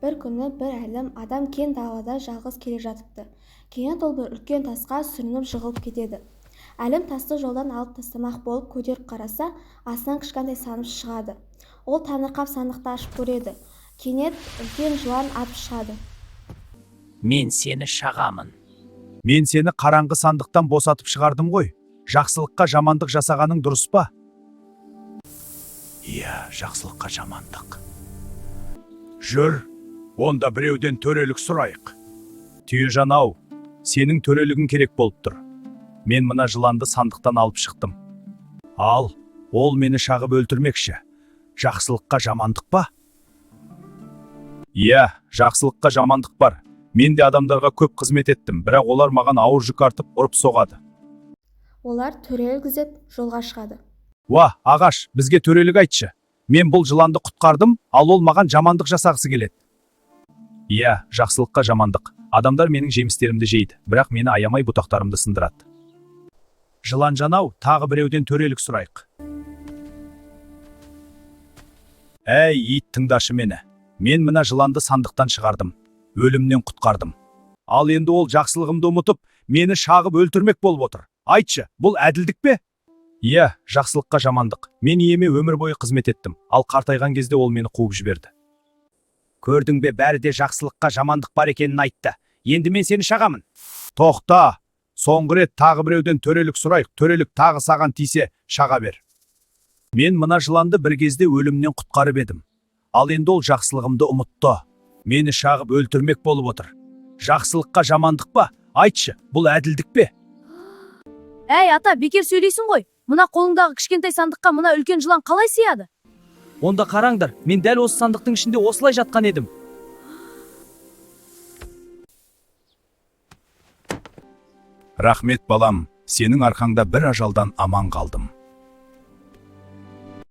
бір күні бір әлім адам кең далада жалғыз келе жатыпты. Кенет ол бір үлкен тасқа сүрініп жығылып кетеді. Әлім тасты жолдан алып тастамақ болып көтеріп қараса, астынан кішкентай сандық шығады. Ол таңырқап сандықты ашып көреді. Кенет үлкен жылан атып шығады. Мен сені шағамын. Мен сені қараңғы сандықтан босатып шығардым ғой. Жақсылыққа жамандық жасағаның дұрыс па? Иә, жақсылыққа жамандық. Жүр, онда біреуден төрелік сұрайық. Түйежан-ау, сенің төрелігің керек болып тұр. Мен мына жыланды сандықтан алып шықтым. Ал, ол мені шағып өлтірмекші. Жақсылыққа жамандық па? Иә, жақсылыққа жамандық бар. Мен де адамдарға көп қызмет еттім, бірақ олар маған ауыр жүк артып ұрып соғады. Олар төрелік іздеп жолға шығады. Уа, ағаш, бізге төрелік айтшы. Мен бұл жыланды құтқардым, ал ол маған жамандық жасағысы келеді. Иә, жақсылыққа жамандық. Адамдар менің жемістерімді жейді, бірақ мені аямай бұтақтарымды сындырады. Жыланжан-ау, тағы біреуден төрелік сұрайық. Әй, ит, тыңдашы мені. Мен мына жыланды сандықтан шығардым, өлімнен құтқардым. Ал енді ол жақсылығымды ұмытып, мені шағып өлтірмек болып отыр. Айтшы, бұл әділдік пе? Иә, жақсылыққа жамандық. Мен иеме өмір бойы қызмет еттім, ал қартайған кезде ол мені қуып жіберді. Көрдің бе, бәрі де жақсылыққа жамандық бар екенін айтты. Енді мен сені шағамын. Тоқта, соңғы рет тағы біреуден төрелік сұрайық. Төрелік тағы саған тисе, шаға бер. Мен мына жыланды бір кезде өлімнен құтқарып едім. Ал енді ол жақсылығымды ұмытты. Мені шағып өлтірмек болып отыр. Жақсылыққа жамандық па? Айтшы, бұл әділдік пе? Әй, ата, бекер сөйлейсің ғой. Мына қолыңдағы кішкентай сандыққа мына үлкен жылан қалай сияды? Онда қараңдар, мен дәл осы сандықтың ішінде осылай жатқан едім. Рахмет балам, сенің арқаңда бір ажалдан аман қалдым.